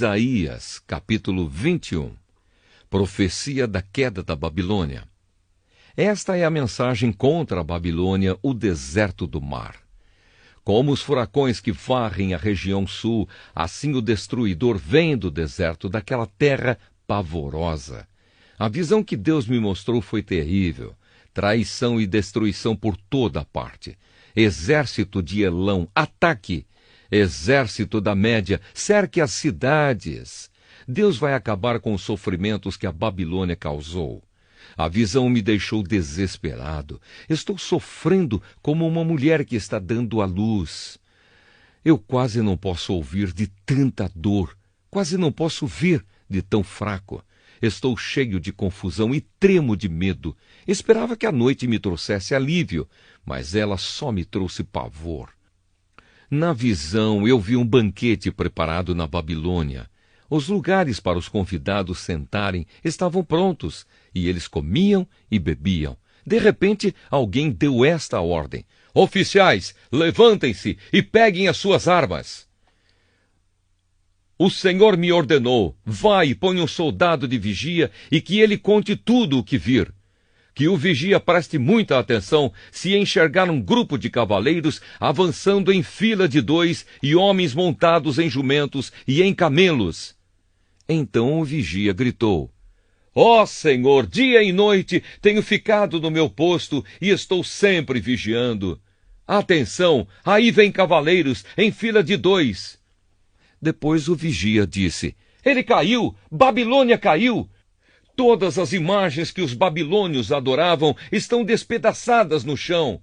Isaías, capítulo 21. Profecia da queda da Babilônia. Esta é a mensagem contra a Babilônia, o deserto do mar. Como os furacões que varrem a região sul, assim o destruidor vem do deserto, daquela terra pavorosa. A visão que Deus me mostrou foi terrível. Traição e destruição por toda parte. Exército de Elão, ataque! Exército da Média, cerque as cidades. Deus vai acabar com os sofrimentos que a Babilônia causou. A visão me deixou desesperado. Estou sofrendo como uma mulher que está dando à luz. Eu quase não posso ouvir de tanta dor. Quase não posso ver de tão fraco. Estou cheio de confusão e tremo de medo. Esperava que a noite me trouxesse alívio, mas ela só me trouxe pavor. Na visão, eu vi um banquete preparado na Babilônia. Os lugares para os convidados sentarem estavam prontos, e eles comiam e bebiam. De repente, alguém deu esta ordem: oficiais, levantem-se e peguem as suas armas. O Senhor me ordenou: vai e põe um soldado de vigia e que ele conte tudo o que vir. Que o vigia preste muita atenção se enxergar um grupo de cavaleiros avançando em fila de 2 e homens montados em jumentos e em camelos. Então o vigia gritou: ó Senhor, dia e noite tenho ficado no meu posto e estou sempre vigiando. Atenção, aí vem cavaleiros em fila de 2. Depois o vigia disse: ele caiu! Babilônia caiu! Todas as imagens que os babilônios adoravam estão despedaçadas no chão.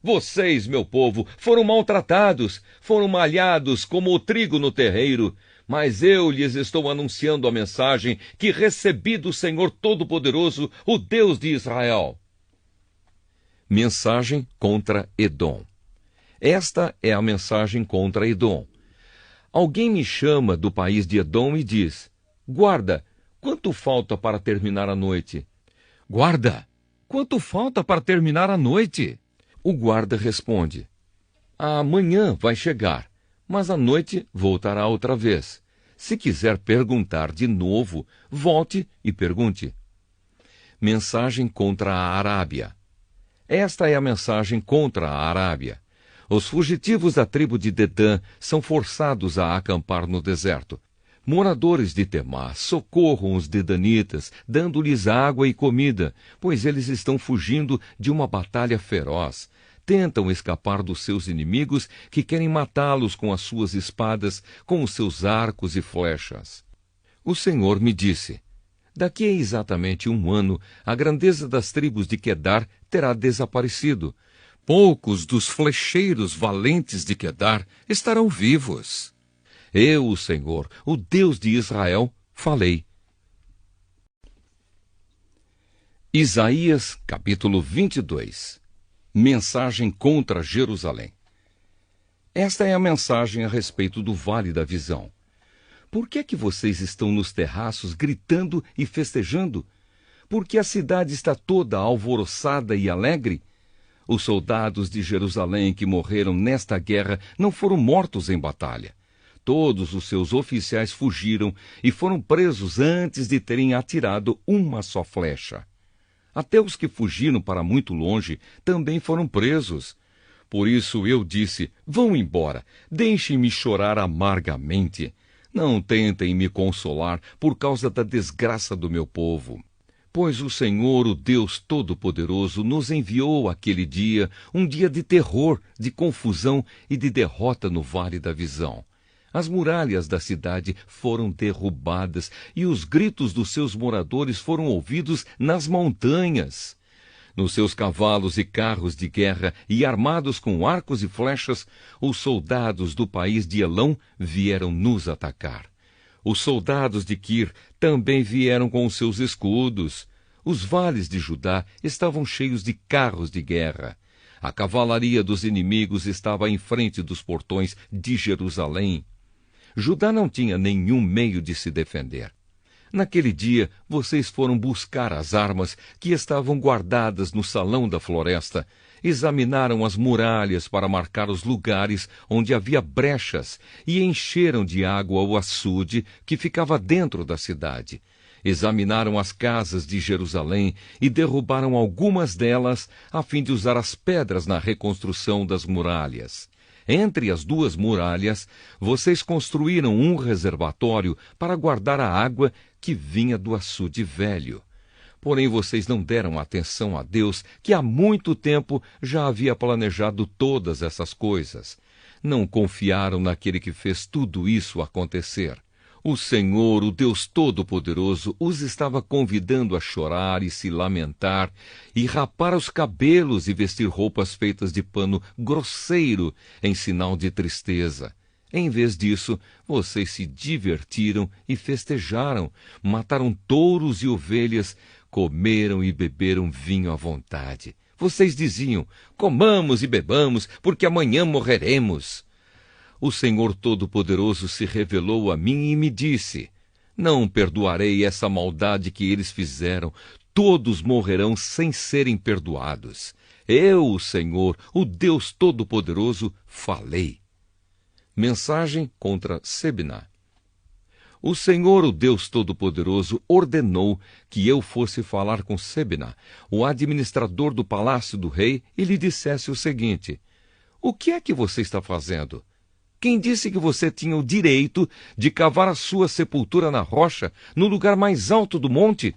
Vocês, meu povo, foram maltratados, foram malhados como o trigo no terreiro, mas eu lhes estou anunciando a mensagem que recebi do Senhor Todo-Poderoso, o Deus de Israel. Mensagem contra Edom. Esta é a mensagem contra Edom. Alguém me chama do país de Edom e diz: guarda, quanto falta para terminar a noite? Guarda, quanto falta para terminar a noite? O guarda responde: amanhã vai chegar, mas à noite voltará outra vez. Se quiser perguntar de novo, volte e pergunte. Mensagem contra a Arábia. Esta é a mensagem contra a Arábia. Os fugitivos da tribo de Dedã são forçados a acampar no deserto. Moradores de Temá, socorram os dedanitas, dando-lhes água e comida, pois eles estão fugindo de uma batalha feroz. Tentam escapar dos seus inimigos, que querem matá-los com as suas espadas, com os seus arcos e flechas. O Senhor me disse: daqui a exatamente 1 ano, a grandeza das tribos de Quedar terá desaparecido. Poucos dos flecheiros valentes de Quedar estarão vivos. Eu, o Senhor, o Deus de Israel, falei. Isaías, capítulo 22. Mensagem contra Jerusalém. Esta é a mensagem a respeito do Vale da Visão. Por que é que vocês estão nos terraços gritando e festejando? Porque a cidade está toda alvoroçada e alegre? Os soldados de Jerusalém que morreram nesta guerra não foram mortos em batalha. Todos os seus oficiais fugiram e foram presos antes de terem atirado uma só flecha. Até os que fugiram para muito longe também foram presos. Por isso eu disse: vão embora, deixem-me chorar amargamente. Não tentem me consolar por causa da desgraça do meu povo. Pois o Senhor, o Deus Todo-Poderoso, nos enviou aquele dia, um dia de terror, de confusão e de derrota no Vale da Visão. As muralhas da cidade foram derrubadas e os gritos dos seus moradores foram ouvidos nas montanhas. Nos seus cavalos e carros de guerra e armados com arcos e flechas, os soldados do país de Elão vieram nos atacar. Os soldados de Quir também vieram com os seus escudos. Os vales de Judá estavam cheios de carros de guerra. A cavalaria dos inimigos estava em frente dos portões de Jerusalém. Judá não tinha nenhum meio de se defender. Naquele dia, vocês foram buscar as armas que estavam guardadas no salão da floresta, examinaram as muralhas para marcar os lugares onde havia brechas e encheram de água o açude que ficava dentro da cidade. Examinaram as casas de Jerusalém e derrubaram algumas delas a fim de usar as pedras na reconstrução das muralhas. Entre as duas muralhas, vocês construíram um reservatório para guardar a água que vinha do açude velho. Porém, vocês não deram atenção a Deus, que há muito tempo já havia planejado todas essas coisas. Não confiaram naquele que fez tudo isso acontecer. O Senhor, o Deus Todo-Poderoso, os estava convidando a chorar e se lamentar, e rapar os cabelos e vestir roupas feitas de pano grosseiro, em sinal de tristeza. Em vez disso, vocês se divertiram e festejaram, mataram touros e ovelhas, comeram e beberam vinho à vontade. Vocês diziam: comamos e bebamos, porque amanhã morreremos. O Senhor Todo-Poderoso se revelou a mim e me disse: não perdoarei essa maldade que eles fizeram. Todos morrerão sem serem perdoados. Eu, o Senhor, o Deus Todo-Poderoso, falei. Mensagem contra Sebna. O Senhor, o Deus Todo-Poderoso, ordenou que eu fosse falar com Sebna, o administrador do palácio do rei, e lhe dissesse o seguinte: o que é que você está fazendo? Quem disse que você tinha o direito de cavar a sua sepultura na rocha, no lugar mais alto do monte?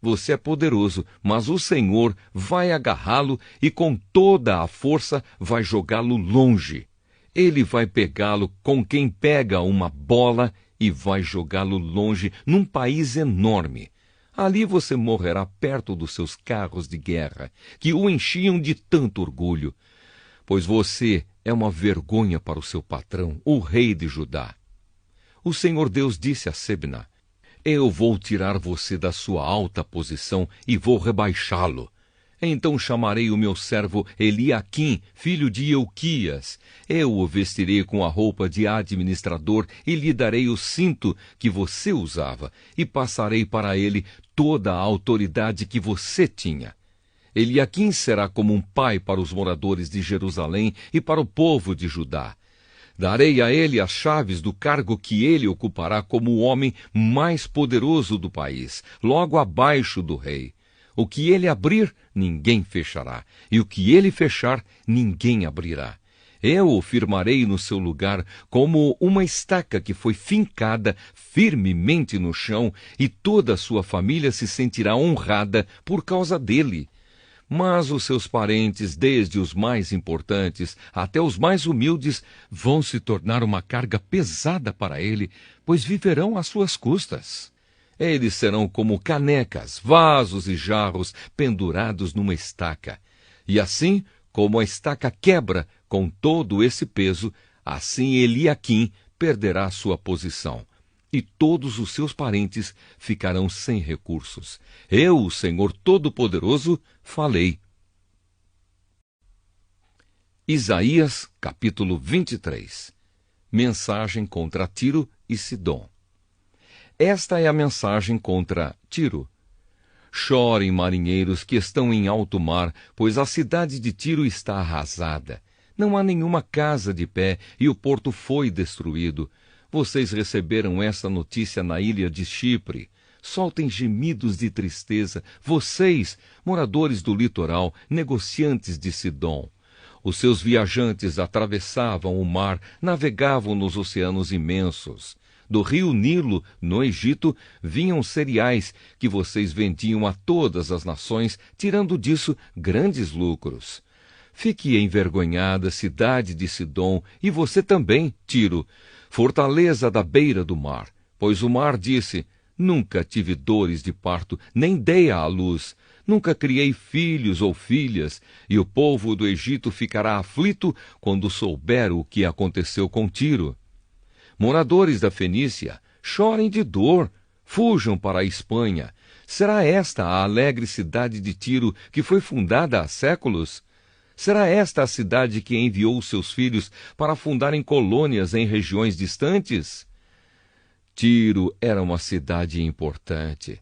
Você é poderoso, mas o Senhor vai agarrá-lo e com toda a força vai jogá-lo longe. Ele vai pegá-lo com quem pega uma bola e vai jogá-lo longe num país enorme. Ali você morrerá perto dos seus carros de guerra, que o enchiam de tanto orgulho. Pois você é uma vergonha para o seu patrão, o rei de Judá. O Senhor Deus disse a Sebna: eu vou tirar você da sua alta posição e vou rebaixá-lo. Então chamarei o meu servo Eliaquim, filho de Euquias. Eu o vestirei com a roupa de administrador e lhe darei o cinto que você usava, e passarei para ele toda a autoridade que você tinha. Eliaquim será como um pai para os moradores de Jerusalém e para o povo de Judá. Darei a ele as chaves do cargo que ele ocupará como o homem mais poderoso do país, logo abaixo do rei. O que ele abrir, ninguém fechará, e o que ele fechar, ninguém abrirá. Eu o firmarei no seu lugar como uma estaca que foi fincada firmemente no chão, e toda a sua família se sentirá honrada por causa dele. Mas os seus parentes, desde os mais importantes até os mais humildes, vão se tornar uma carga pesada para ele, pois viverão às suas custas. Eles serão como canecas, vasos e jarros pendurados numa estaca. E assim, como a estaca quebra com todo esse peso, assim Eliaquim perderá sua posição. E todos os seus parentes ficarão sem recursos. Eu, o Senhor Todo-Poderoso, falei. Isaías, capítulo 23. Mensagem contra Tiro e Sidom. Esta é a mensagem contra Tiro. Chorem, marinheiros que estão em alto mar, pois a cidade de Tiro está arrasada. Não há nenhuma casa de pé e o porto foi destruído. Vocês receberam essa notícia na ilha de Chipre. Soltem gemidos de tristeza, vocês, moradores do litoral, negociantes de Sidom. Os seus viajantes atravessavam o mar, navegavam nos oceanos imensos. Do rio Nilo, no Egito, vinham cereais que vocês vendiam a todas as nações, tirando disso grandes lucros. Fique envergonhada, cidade de Sidom, e você também, Tiro, fortaleza da beira do mar, pois o mar disse: nunca tive dores de parto, nem dei à luz, nunca criei filhos ou filhas, e o povo do Egito ficará aflito quando souber o que aconteceu com Tiro. Moradores da Fenícia, chorem de dor, fujam para a Espanha. Será esta a alegre cidade de Tiro que foi fundada há séculos? Será esta a cidade que enviou seus filhos para fundarem colônias em regiões distantes? Tiro era uma cidade importante.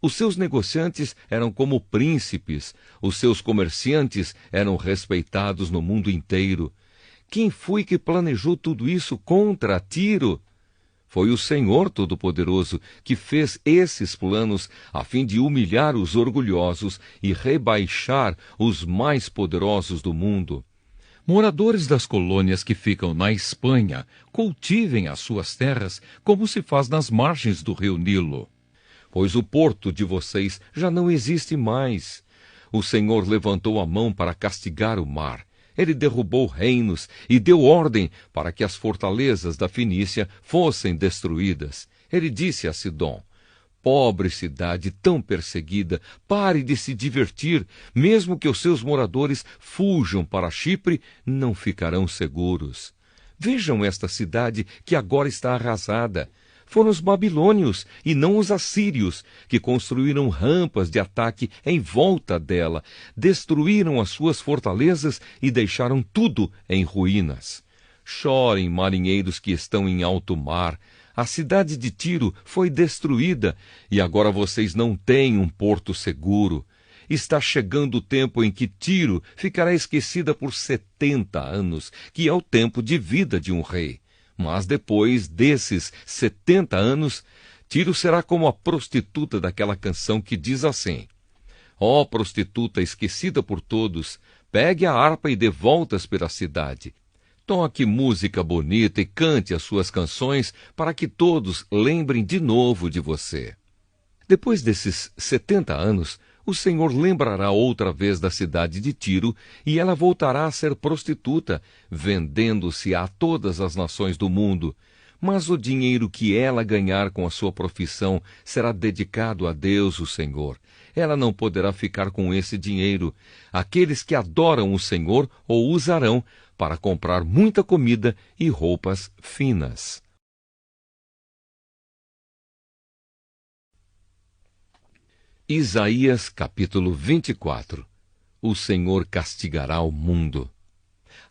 Os seus negociantes eram como príncipes, os seus comerciantes eram respeitados no mundo inteiro. Quem foi que planejou tudo isso contra Tiro? Foi o Senhor Todo-Poderoso que fez esses planos a fim de humilhar os orgulhosos e rebaixar os mais poderosos do mundo. Moradores das colônias que ficam na Espanha, cultivem as suas terras como se faz nas margens do rio Nilo. Pois o porto de vocês já não existe mais. O Senhor levantou a mão para castigar o mar. Ele derrubou reinos e deu ordem para que as fortalezas da Fenícia fossem destruídas. Ele disse a Sidom: pobre cidade tão perseguida, pare de se divertir, mesmo que os seus moradores fujam para Chipre, não ficarão seguros. Vejam esta cidade que agora está arrasada. Foram os babilônios e não os assírios que construíram rampas de ataque em volta dela, destruíram as suas fortalezas e deixaram tudo em ruínas. Chorem, marinheiros que estão em alto mar. A cidade de Tiro foi destruída e agora vocês não têm um porto seguro. Está chegando o tempo em que Tiro ficará esquecida por 70 anos, que é o tempo de vida de um rei. Mas depois desses 70 anos, Tiro será como a prostituta daquela canção que diz assim: ó prostituta esquecida por todos, pegue a harpa e dê voltas pela cidade. Toque música bonita e cante as suas canções para que todos lembrem de novo de você. Depois desses 70 anos, o Senhor lembrará outra vez da cidade de Tiro e ela voltará a ser prostituta, vendendo-se a todas as nações do mundo. Mas o dinheiro que ela ganhar com a sua profissão será dedicado a Deus, o Senhor. Ela não poderá ficar com esse dinheiro. Aqueles que adoram o Senhor o usarão para comprar muita comida e roupas finas. Isaías capítulo 24. O Senhor castigará o mundo.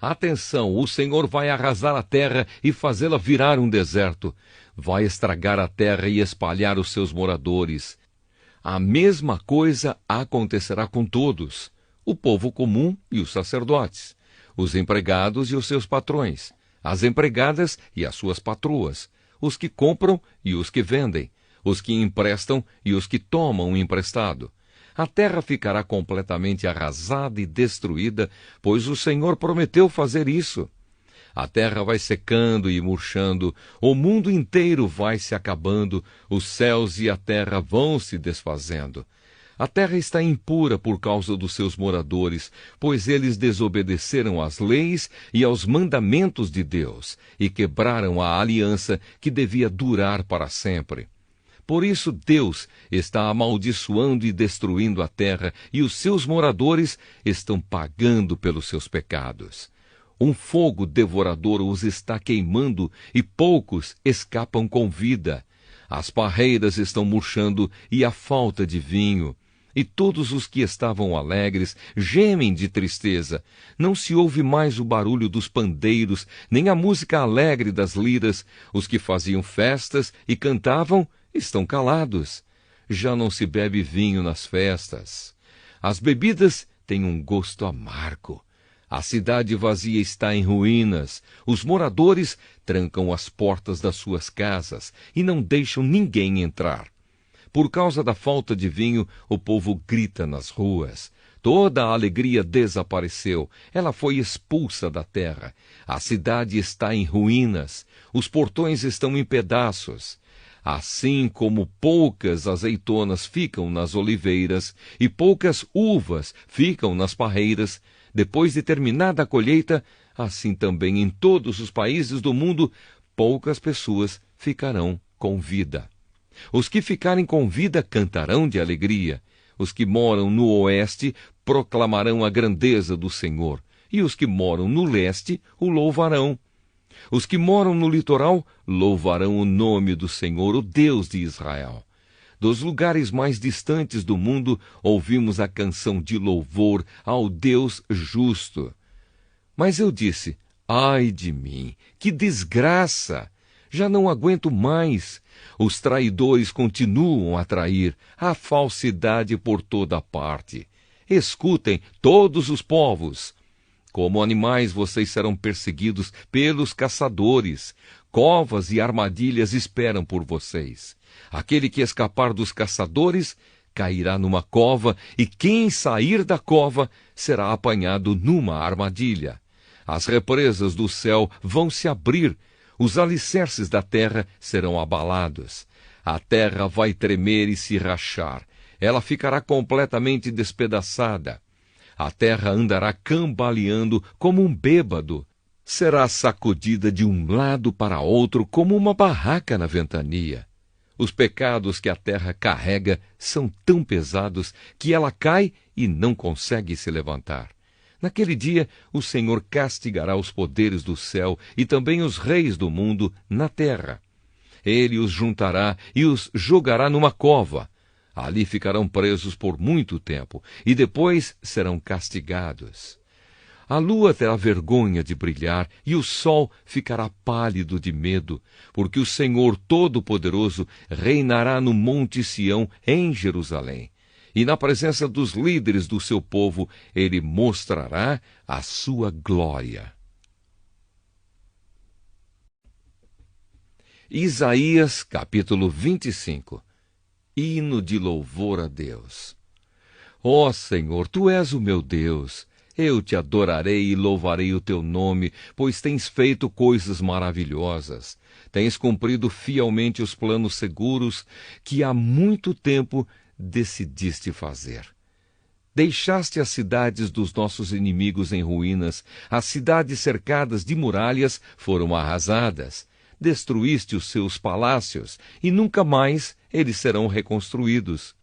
Atenção, o Senhor vai arrasar a terra e fazê-la virar um deserto. Vai estragar a terra e espalhar os seus moradores. A mesma coisa acontecerá com todos: o povo comum e os sacerdotes, os empregados e os seus patrões, as empregadas e as suas patroas, os que compram e os que vendem, os que emprestam e os que tomam emprestado. A terra ficará completamente arrasada e destruída, pois o Senhor prometeu fazer isso. A terra vai secando e murchando, o mundo inteiro vai se acabando, os céus e a terra vão se desfazendo. A terra está impura por causa dos seus moradores, pois eles desobedeceram às leis e aos mandamentos de Deus, e quebraram a aliança que devia durar para sempre. Por isso Deus está amaldiçoando e destruindo a terra, e os seus moradores estão pagando pelos seus pecados. Um fogo devorador os está queimando, e poucos escapam com vida. As parreiras estão murchando e há falta de vinho. E todos os que estavam alegres gemem de tristeza. Não se ouve mais o barulho dos pandeiros, nem a música alegre das liras. Os que faziam festas e cantavam estão calados. Já não se bebe vinho nas festas. As bebidas têm um gosto amargo. A cidade vazia está em ruínas. Os moradores trancam as portas das suas casas e não deixam ninguém entrar. Por causa da falta de vinho, o povo grita nas ruas. Toda a alegria desapareceu. Ela foi expulsa da terra. A cidade está em ruínas. Os portões estão em pedaços. Assim como poucas azeitonas ficam nas oliveiras e poucas uvas ficam nas parreiras, depois de terminada a colheita, assim também em todos os países do mundo, poucas pessoas ficarão com vida. Os que ficarem com vida cantarão de alegria. Os que moram no oeste proclamarão a grandeza do Senhor, e os que moram no leste o louvarão. Os que moram no litoral louvarão o nome do Senhor, o Deus de Israel. Dos lugares mais distantes do mundo ouvimos a canção de louvor ao Deus justo. Mas eu disse: ai de mim, que desgraça! Já não aguento mais. Os traidores continuam a trair, a falsidade por toda parte. Escutem, todos os povos. Como animais vocês serão perseguidos pelos caçadores. Covas e armadilhas esperam por vocês. Aquele que escapar dos caçadores cairá numa cova, e quem sair da cova será apanhado numa armadilha. As represas do céu vão se abrir, os alicerces da terra serão abalados. A terra vai tremer e se rachar, ela ficará completamente despedaçada. A terra andará cambaleando como um bêbado, será sacudida de um lado para outro como uma barraca na ventania. Os pecados que a terra carrega são tão pesados que ela cai e não consegue se levantar. Naquele dia, o Senhor castigará os poderes do céu e também os reis do mundo na terra. Ele os juntará e os jogará numa cova. Ali ficarão presos por muito tempo e depois serão castigados. A lua terá vergonha de brilhar e o sol ficará pálido de medo, porque o Senhor Todo-Poderoso reinará no Monte Sião, em Jerusalém. E na presença dos líderes do seu povo, ele mostrará a sua glória. Isaías, capítulo 25. Hino de louvor a Deus. Ó Senhor, Tu és o meu Deus. Eu te adorarei e louvarei o teu nome, pois tens feito coisas maravilhosas. Tens cumprido fielmente os planos seguros que há muito tempo decidiste fazer. Deixaste as cidades dos nossos inimigos em ruínas, as cidades cercadas de muralhas foram arrasadas. Destruíste os seus palácios, e nunca mais eles serão reconstruídos.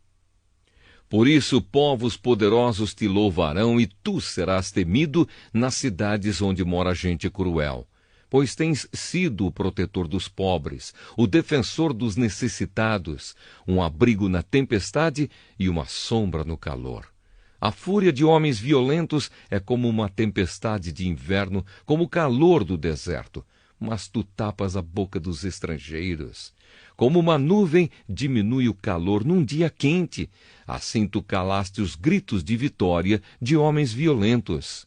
Por isso, povos poderosos te louvarão, e tu serás temido nas cidades onde mora gente cruel. Pois tens sido o protetor dos pobres, o defensor dos necessitados, um abrigo na tempestade e uma sombra no calor. A fúria de homens violentos é como uma tempestade de inverno, como o calor do deserto. Mas tu tapas a boca dos estrangeiros. Como uma nuvem diminui o calor num dia quente, assim tu calaste os gritos de vitória de homens violentos.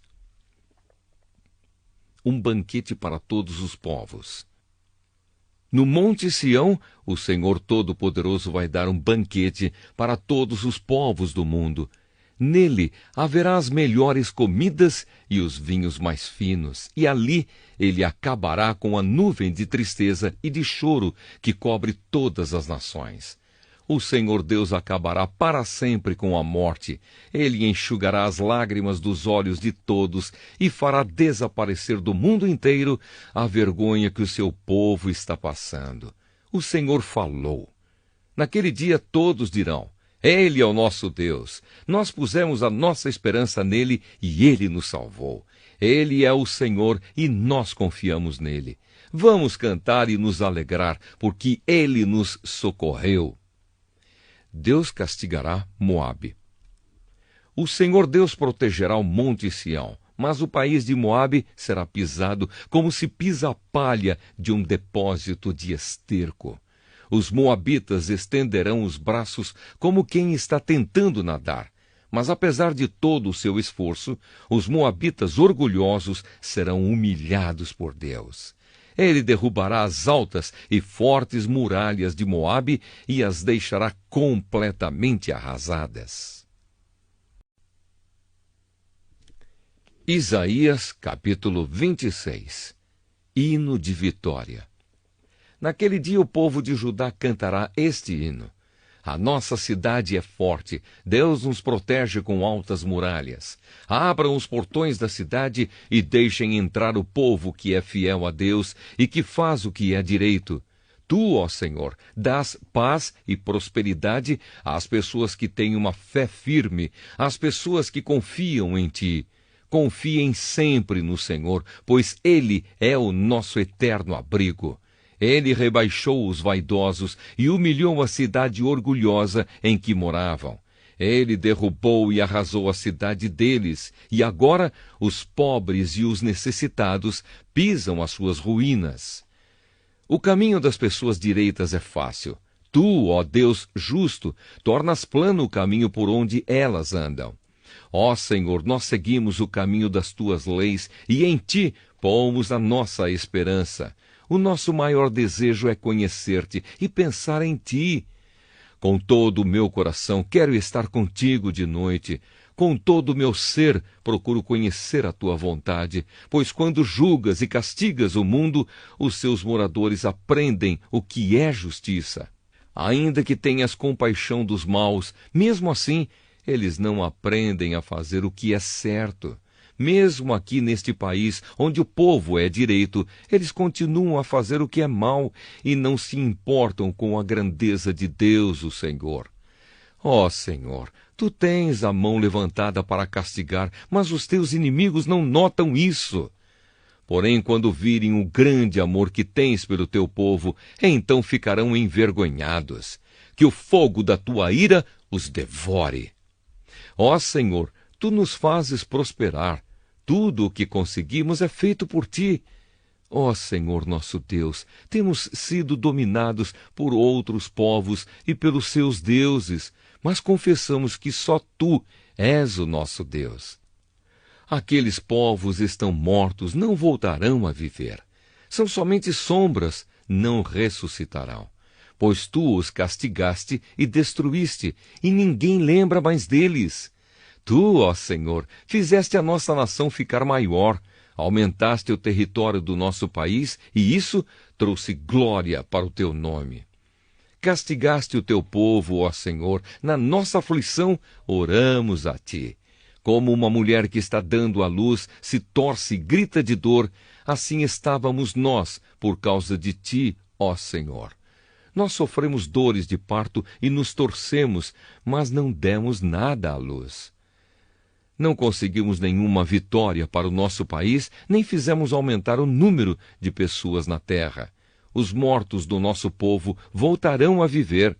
Um banquete para todos os povos. No Monte Sião, o Senhor Todo-Poderoso vai dar um banquete para todos os povos do mundo. Nele haverá as melhores comidas e os vinhos mais finos, e ali ele acabará com a nuvem de tristeza e de choro que cobre todas as nações. O Senhor Deus acabará para sempre com a morte. Ele enxugará as lágrimas dos olhos de todos e fará desaparecer do mundo inteiro a vergonha que o seu povo está passando. O Senhor falou. Naquele dia todos dirão: Ele é o nosso Deus. Nós pusemos a nossa esperança nele e ele nos salvou. Ele é o Senhor e nós confiamos nele. Vamos cantar e nos alegrar, porque ele nos socorreu. Deus castigará Moabe. O Senhor Deus protegerá o Monte Sião, mas o país de Moabe será pisado como se pisa a palha de um depósito de esterco. Os moabitas estenderão os braços como quem está tentando nadar. Mas apesar de todo o seu esforço, os moabitas orgulhosos serão humilhados por Deus. Ele derrubará as altas e fortes muralhas de Moabe e as deixará completamente arrasadas. Isaías, capítulo 26. Hino de vitória. Naquele dia o povo de Judá cantará este hino. A nossa cidade é forte, Deus nos protege com altas muralhas. Abram os portões da cidade e deixem entrar o povo que é fiel a Deus e que faz o que é direito. Tu, ó Senhor, dás paz e prosperidade às pessoas que têm uma fé firme, às pessoas que confiam em Ti. Confiem sempre no Senhor, pois Ele é o nosso eterno abrigo. Ele rebaixou os vaidosos e humilhou a cidade orgulhosa em que moravam. Ele derrubou e arrasou a cidade deles, e agora os pobres e os necessitados pisam as suas ruínas. O caminho das pessoas direitas é fácil. Tu, ó Deus justo, tornas plano o caminho por onde elas andam. Ó Senhor, nós seguimos o caminho das tuas leis e em ti pomos a nossa esperança. O nosso maior desejo é conhecer-te e pensar em ti. Com todo o meu coração quero estar contigo de noite. Com todo o meu ser procuro conhecer a tua vontade, pois quando julgas e castigas o mundo, os seus moradores aprendem o que é justiça. Ainda que tenhas compaixão dos maus, mesmo assim, eles não aprendem a fazer o que é certo. Mesmo aqui neste país, onde o povo é direito, eles continuam a fazer o que é mal e não se importam com a grandeza de Deus, o Senhor. Ó Senhor, tu tens a mão levantada para castigar, mas os teus inimigos não notam isso. Porém, quando virem o grande amor que tens pelo teu povo, então ficarão envergonhados. Que o fogo da tua ira os devore. Ó Senhor, tu nos fazes prosperar. Tudo o que conseguimos é feito por ti. Ó Senhor nosso Deus, temos sido dominados por outros povos e pelos seus deuses, mas confessamos que só tu és o nosso Deus. Aqueles povos estão mortos, não voltarão a viver. São somente sombras, não ressuscitarão. Pois tu os castigaste e destruíste, e ninguém lembra mais deles. Tu, ó Senhor, fizeste a nossa nação ficar maior, aumentaste o território do nosso país, e isso trouxe glória para o teu nome. Castigaste o teu povo, ó Senhor, na nossa aflição, oramos a ti. Como uma mulher que está dando à luz se torce e grita de dor, assim estávamos nós por causa de ti, ó Senhor. Nós sofremos dores de parto e nos torcemos, mas não demos nada à luz. Não conseguimos nenhuma vitória para o nosso país, nem fizemos aumentar o número de pessoas na terra. Os mortos do nosso povo voltarão a viver,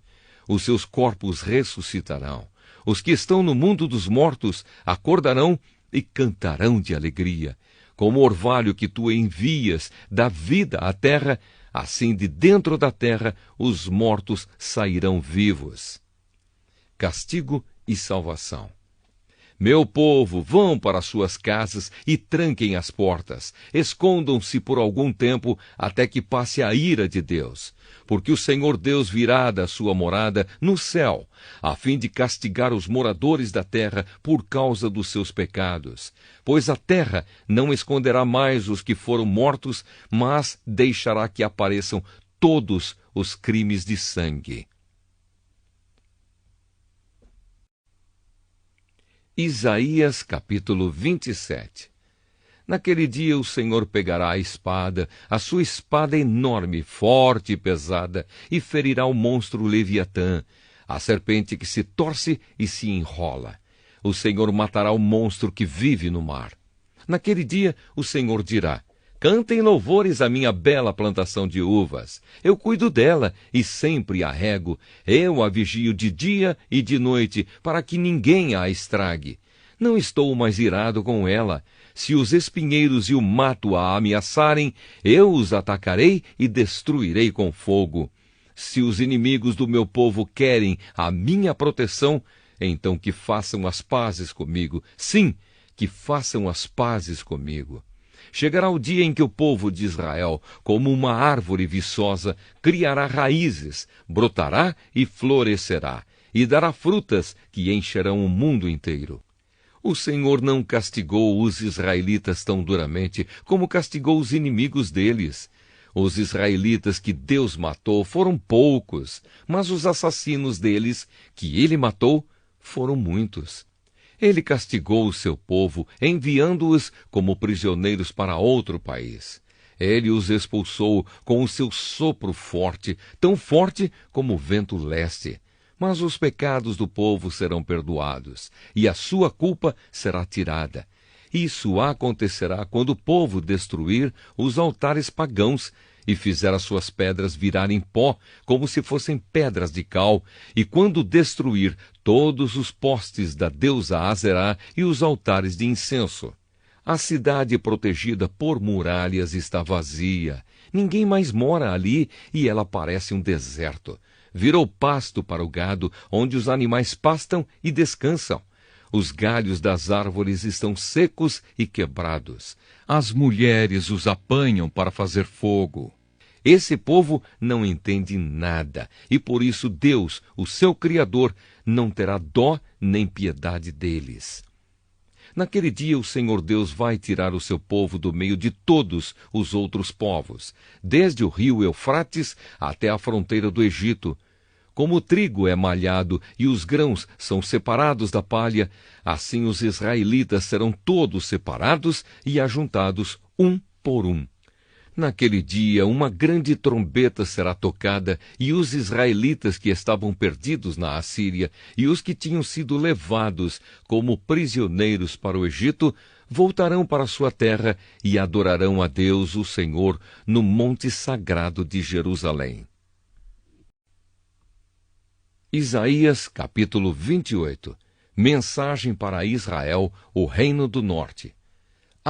os seus corpos ressuscitarão. Os que estão no mundo dos mortos acordarão e cantarão de alegria. Como o orvalho que tu envias dá vida à terra, assim de dentro da terra os mortos sairão vivos. Castigo e salvação. Meu povo, vão para suas casas e tranquem as portas. Escondam-se por algum tempo até que passe a ira de Deus. Porque o Senhor Deus virá da sua morada no céu, a fim de castigar os moradores da terra por causa dos seus pecados. Pois a terra não esconderá mais os que foram mortos, mas deixará que apareçam todos os crimes de sangue. Isaías capítulo 27. Naquele dia o Senhor pegará a sua espada enorme, forte e pesada, e ferirá o monstro Leviatã, a serpente que se torce e se enrola. O Senhor matará o monstro que vive no mar. Naquele dia o Senhor dirá: cantem louvores à minha bela plantação de uvas. Eu cuido dela e sempre a rego. Eu a vigio de dia e de noite, para que ninguém a estrague. Não estou mais irado com ela. Se os espinheiros e o mato a ameaçarem, eu os atacarei e destruirei com fogo. Se os inimigos do meu povo querem a minha proteção, então que façam as pazes comigo. Sim, que façam as pazes comigo. Chegará o dia em que o povo de Israel, como uma árvore viçosa, criará raízes, brotará e florescerá, e dará frutas que encherão o mundo inteiro. O Senhor não castigou os israelitas tão duramente como castigou os inimigos deles. Os israelitas que Deus matou foram poucos, mas os assassinos deles, que ele matou, foram muitos. Ele castigou o seu povo, enviando-os como prisioneiros para outro país. Ele os expulsou com o seu sopro forte, tão forte como o vento leste. Mas os pecados do povo serão perdoados, e a sua culpa será tirada. Isso acontecerá quando o povo destruir os altares pagãos e fizer as suas pedras virarem pó, como se fossem pedras de cal, e quando destruir todos os postes da deusa Azerá e os altares de incenso. A cidade protegida por muralhas está vazia, Ninguém mais mora ali e ela parece um deserto. Virou pasto para o gado, onde os animais pastam e descansam. Os galhos das árvores estão secos e quebrados. As mulheres os apanham para fazer fogo. Esse povo não entende nada, e por isso Deus, o seu Criador, não terá dó nem piedade deles. Naquele dia o Senhor Deus vai tirar o seu povo do meio de todos os outros povos, desde o rio Eufrates até a fronteira do Egito. Como o trigo é malhado e os grãos são separados da palha, assim os israelitas serão todos separados e ajuntados um por um. Naquele dia, uma grande trombeta será tocada, e os israelitas que estavam perdidos na Assíria e os que tinham sido levados como prisioneiros para o Egito voltarão para sua terra e adorarão a Deus, o Senhor, no monte sagrado de Jerusalém. Isaías, capítulo 28. Mensagem para Israel, o reino do norte.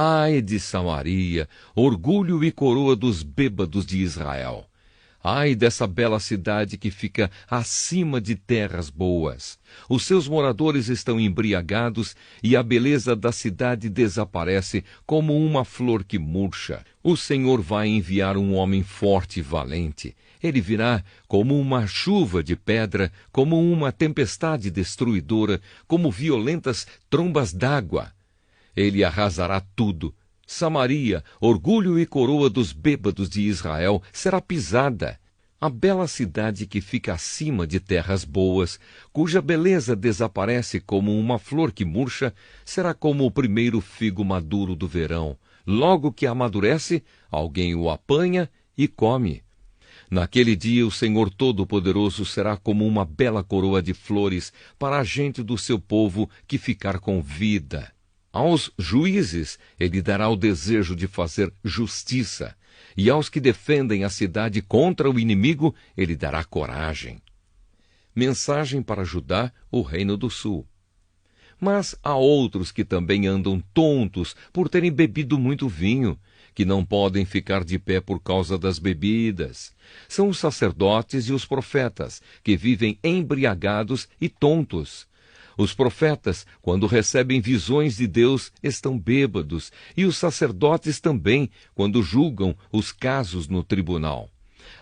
Ai de Samaria, orgulho e coroa dos bêbados de Israel! Ai dessa bela cidade que fica acima de terras boas! Os seus moradores estão embriagados e a beleza da cidade desaparece como uma flor que murcha. O Senhor vai enviar um homem forte e valente. Ele virá como uma chuva de pedra, como uma tempestade destruidora, como violentas trombas d'água. Ele arrasará tudo. Samaria, orgulho e coroa dos bêbados de Israel, será pisada. A bela cidade que fica acima de terras boas, cuja beleza desaparece como uma flor que murcha, será como o primeiro figo maduro do verão. Logo que amadurece, alguém o apanha e come. Naquele dia o Senhor Todo-Poderoso será como uma bela coroa de flores para a gente do seu povo que ficar com vida. Aos juízes ele dará o desejo de fazer justiça, e aos que defendem a cidade contra o inimigo ele dará coragem. Mensagem para Judá, o reino do sul. Mas há outros que também andam tontos por terem bebido muito vinho, que não podem ficar de pé por causa das bebidas. São os sacerdotes e os profetas, que vivem embriagados e tontos. Os profetas, quando recebem visões de Deus, estão bêbados, e os sacerdotes também, quando julgam os casos no tribunal.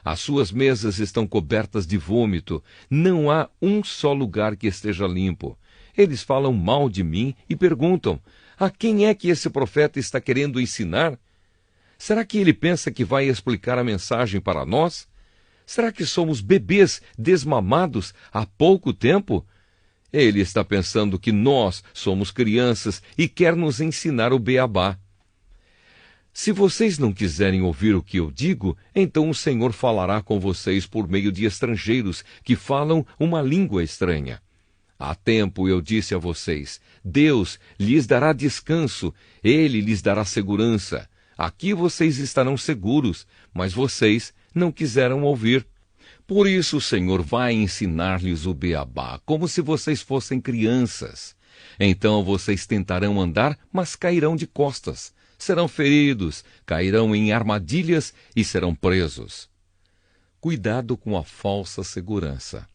As suas mesas estão cobertas de vômito, não há um só lugar que esteja limpo. Eles falam mal de mim e perguntam: a quem é que esse profeta está querendo ensinar? Será que ele pensa que vai explicar a mensagem para nós? Será que somos bebês desmamados há pouco tempo? Ele está pensando que nós somos crianças e quer nos ensinar o beabá. Se vocês não quiserem ouvir o que eu digo, então o Senhor falará com vocês por meio de estrangeiros que falam uma língua estranha. Há tempo eu disse a vocês: Deus lhes dará descanso, Ele lhes dará segurança. Aqui vocês estarão seguros, mas vocês não quiseram ouvir. Por isso o Senhor vai ensinar-lhes o beabá, como se vocês fossem crianças. Então vocês tentarão andar, mas cairão de costas. Serão feridos, cairão em armadilhas e serão presos. Cuidado com a falsa segurança.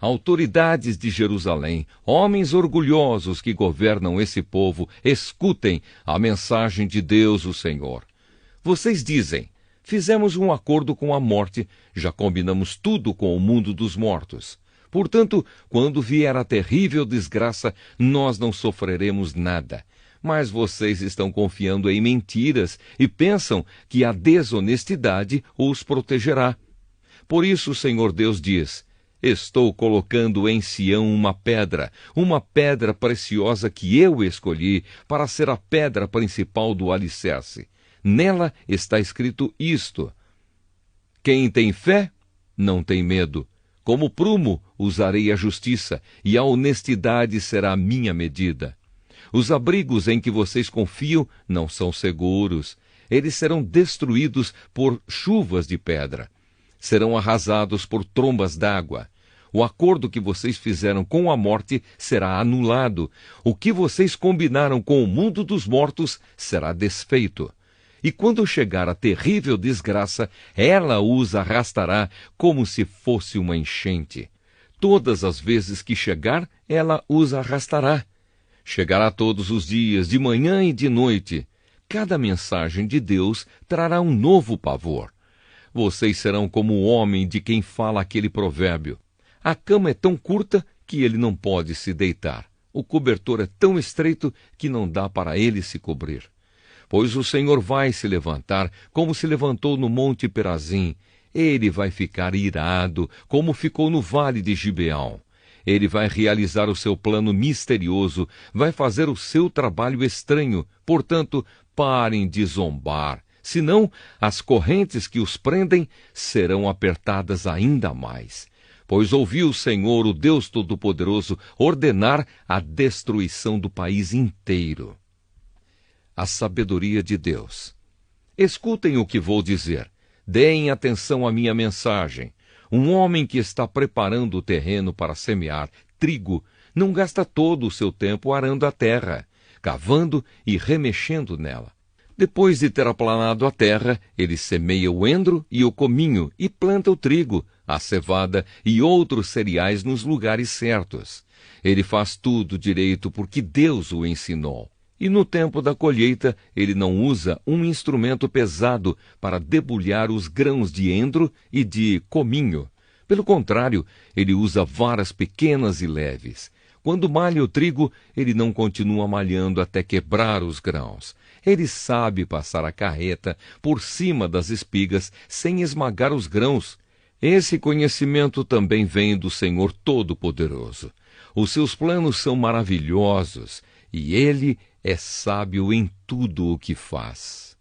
Autoridades de Jerusalém, homens orgulhosos que governam esse povo, escutem a mensagem de Deus, o Senhor. Vocês dizem: fizemos um acordo com a morte, já combinamos tudo com o mundo dos mortos. Portanto, quando vier a terrível desgraça, nós não sofreremos nada. Mas vocês estão confiando em mentiras e pensam que a desonestidade os protegerá. Por isso o Senhor Deus diz: estou colocando em Sião uma pedra preciosa que eu escolhi para ser a pedra principal do alicerce. Nela está escrito isto: quem tem fé, não tem medo. Como prumo, usarei a justiça, e a honestidade será a minha medida. Os abrigos em que vocês confiam não são seguros. Eles serão destruídos por chuvas de pedra. Serão arrasados por trombas d'água. O acordo que vocês fizeram com a morte será anulado. O que vocês combinaram com o mundo dos mortos será desfeito. E quando chegar a terrível desgraça, ela os arrastará como se fosse uma enchente. Todas as vezes que chegar, ela os arrastará. Chegará todos os dias, de manhã e de noite. Cada mensagem de Deus trará um novo pavor. Vocês serão como o homem de quem fala aquele provérbio. A cama é tão curta que ele não pode se deitar. O cobertor é tão estreito que não dá para ele se cobrir. Pois o Senhor vai se levantar, como se levantou no monte Perazim. Ele vai ficar irado, como ficou no vale de Gibeão. Ele vai realizar o seu plano misterioso, vai fazer o seu trabalho estranho. Portanto, parem de zombar. Senão, as correntes que os prendem serão apertadas ainda mais. Pois ouviu o Senhor, o Deus Todo-Poderoso, ordenar a destruição do país inteiro. A sabedoria de Deus. Escutem o que vou dizer. Deem atenção à minha mensagem. Um homem que está preparando o terreno para semear trigo não gasta todo o seu tempo arando a terra, cavando e remexendo nela. Depois de ter aplanado a terra, ele semeia o endro e o cominho e planta o trigo, a cevada e outros cereais nos lugares certos. Ele faz tudo direito porque Deus o ensinou. E no tempo da colheita, ele não usa um instrumento pesado para debulhar os grãos de endro e de cominho. Pelo contrário, ele usa varas pequenas e leves. Quando malha o trigo, ele não continua malhando até quebrar os grãos. Ele sabe passar a carreta por cima das espigas sem esmagar os grãos. Esse conhecimento também vem do Senhor Todo-Poderoso. Os seus planos são maravilhosos e ele é sábio em tudo o que faz.